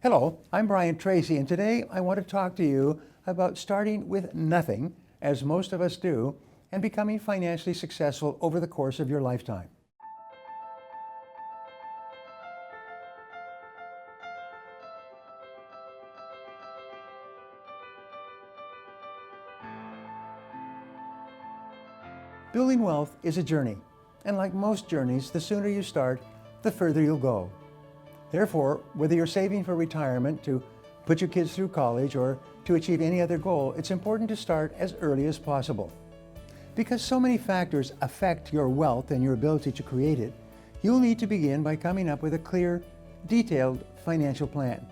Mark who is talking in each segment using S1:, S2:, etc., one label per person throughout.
S1: Hello, I'm Brian Tracy, and today I want to talk to you about starting with nothing, as most of us do, and becoming financially successful over the course of your lifetime. Building wealth is a journey, and like most journeys, the sooner you start, the further you'll go. Therefore, whether you're saving for retirement, to put your kids through college, or to achieve any other goal, it's important to start as early as possible. Because so many factors affect your wealth and your ability to create it, you'll need to begin by coming up with a clear, detailed financial plan.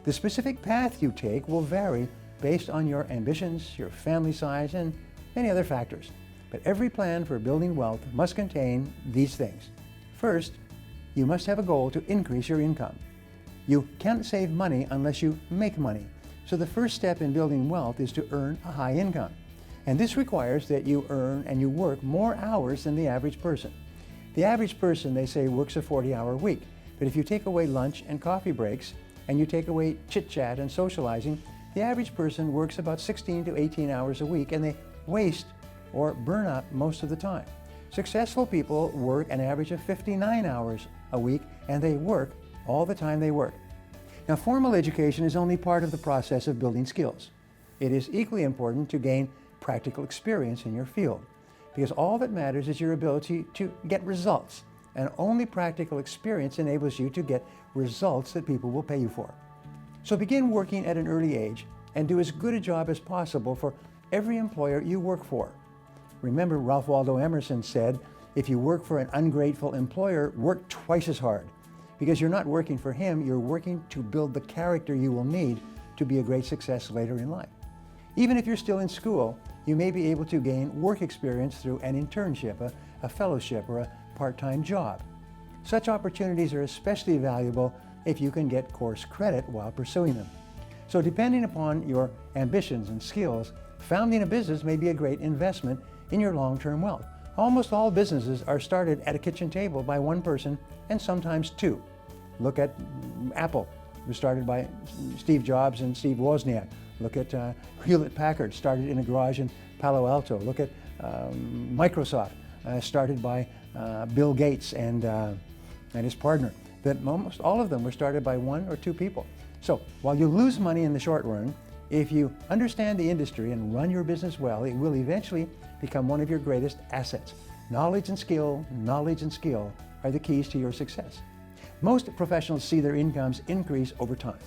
S1: The specific path you take will vary based on your ambitions, your family size, and many other factors. But every plan for building wealth must contain these things. First, you must have a goal to increase your income. You can't save money unless you make money. So the first step in building wealth is to earn a high income. And this requires that you earn and you work more hours than the average person. The average person, they say, works a 40-hour week. But if you take away lunch and coffee breaks, and you take away chit-chat and socializing, the average person works about 16 to 18 hours a week, and they waste or burn up most of the time. Successful people work an average of 59 hours a week, and they work all the time they work. Now, formal education is only part of the process of building skills. It is equally important to gain practical experience in your field, because all that matters is your ability to get results, and only practical experience enables you to get results that people will pay you for. So begin working at an early age and do as good a job as possible for every employer you work for. Remember, Ralph Waldo Emerson said, if you work for an ungrateful employer, work twice as hard. Because you're not working for him, you're working to build the character you will need to be a great success later in life. Even if you're still in school, you may be able to gain work experience through an internship, a fellowship, or a part-time job. Such opportunities are especially valuable if you can get course credit while pursuing them. So depending upon your ambitions and skills, founding a business may be a great investment in your long-term wealth. Almost all businesses are started at a kitchen table by one person, and sometimes two. Look at Apple, it was started by Steve Jobs and Steve Wozniak. Look at Hewlett-Packard, started in a garage in Palo Alto. Look at Microsoft, started by Bill Gates and his partner. That almost all of them were started by one or two people. So while you lose money in the short run, if you understand the industry and run your business well, it will eventually become one of your greatest assets. Knowledge and skill are the keys to your success. Most professionals see their incomes increase over time.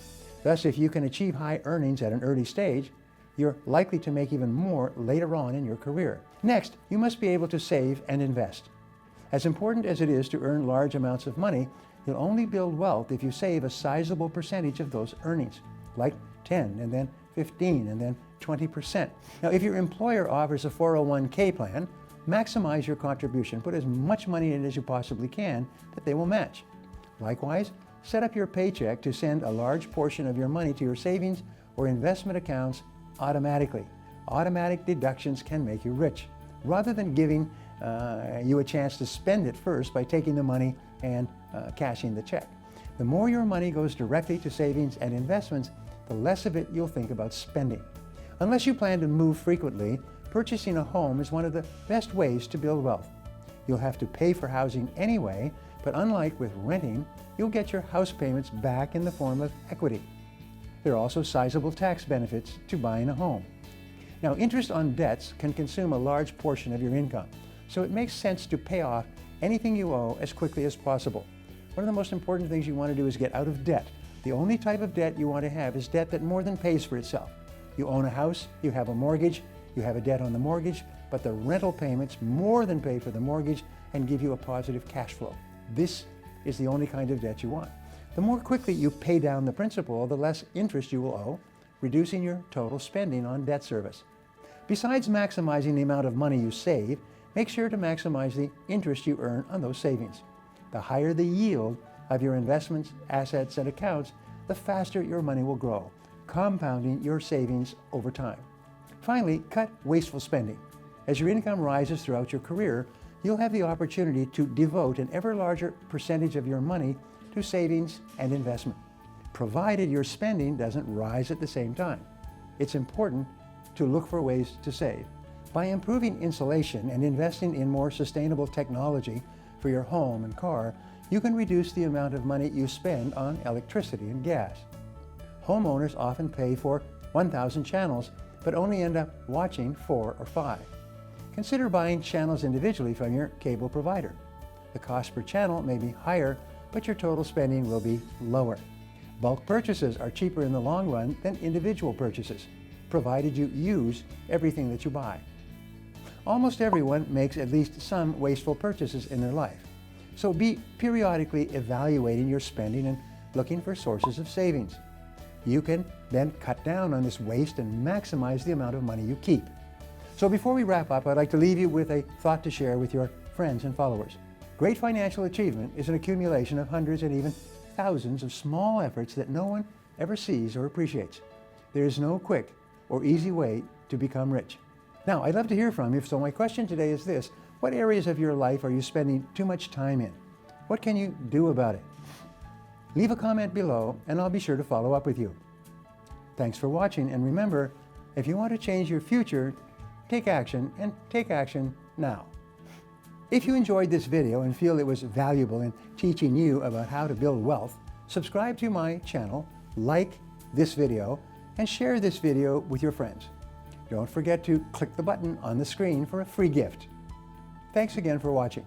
S1: Thus, if you can achieve high earnings at an early stage, you're likely to make even more later on in your career. Next, you must be able to save and invest. As important as it is to earn large amounts of money, you'll only build wealth if you save a sizable percentage of those earnings, like 10 and then 15 and then 20%. Now, if your employer offers a 401k plan, maximize your contribution. Put as much money in as you possibly can that they will match. Likewise, set up your paycheck to send a large portion of your money to your savings or investment accounts automatically. Automatic deductions can make you rich, rather than giving you a chance to spend it first by taking the money and cashing the check. The more your money goes directly to savings and investments, the less of it you'll think about spending. Unless you plan to move frequently, purchasing a home is one of the best ways to build wealth. You'll have to pay for housing anyway, but unlike with renting, you'll get your house payments back in the form of equity. There are also sizable tax benefits to buying a home. Now, interest on debts can consume a large portion of your income, so it makes sense to pay off anything you owe as quickly as possible. One of the most important things you want to do is get out of debt. The only type of debt you want to have is debt that more than pays for itself. You own a house, you have a mortgage, you have a debt on the mortgage, but the rental payments more than pay for the mortgage and give you a positive cash flow. This is the only kind of debt you want. The more quickly you pay down the principal, the less interest you will owe, reducing your total spending on debt service. Besides maximizing the amount of money you save, make sure to maximize the interest you earn on those savings. The higher the yield of your investments, assets, and accounts, the faster your money will grow, compounding your savings over time. Finally, cut wasteful spending. As your income rises throughout your career, you'll have the opportunity to devote an ever larger percentage of your money to savings and investment. provided your spending doesn't rise at the same time. It's important to look for ways to save. By improving insulation and investing in more sustainable technology for your home and car, you can reduce the amount of money you spend on electricity and gas. Homeowners often pay for 1,000 channels, but only end up watching 4 or 5. Consider buying channels individually from your cable provider. The cost per channel may be higher, but your total spending will be lower. Bulk purchases are cheaper in the long run than individual purchases, provided you use everything that you buy. Almost everyone makes at least some wasteful purchases in their life, so be periodically evaluating your spending and looking for sources of savings. You can then cut down on this waste and maximize the amount of money you keep. So before we wrap up, I'd like to leave you with a thought to share with your friends and followers. Great financial achievement is an accumulation of hundreds and even thousands of small efforts that no one ever sees or appreciates. There is no quick or easy way to become rich. Now, I'd love to hear from you, so my question today is this: what areas of your life are you spending too much time in? What can you do about it? Leave a comment below and I'll be sure to follow up with you. Thanks for watching, and remember, if you want to change your future, take action, and take action now. If you enjoyed this video and feel it was valuable in teaching you about how to build wealth, subscribe to my channel, like this video, and share this video with your friends. Don't forget to click the button on the screen for a free gift. Thanks again for watching.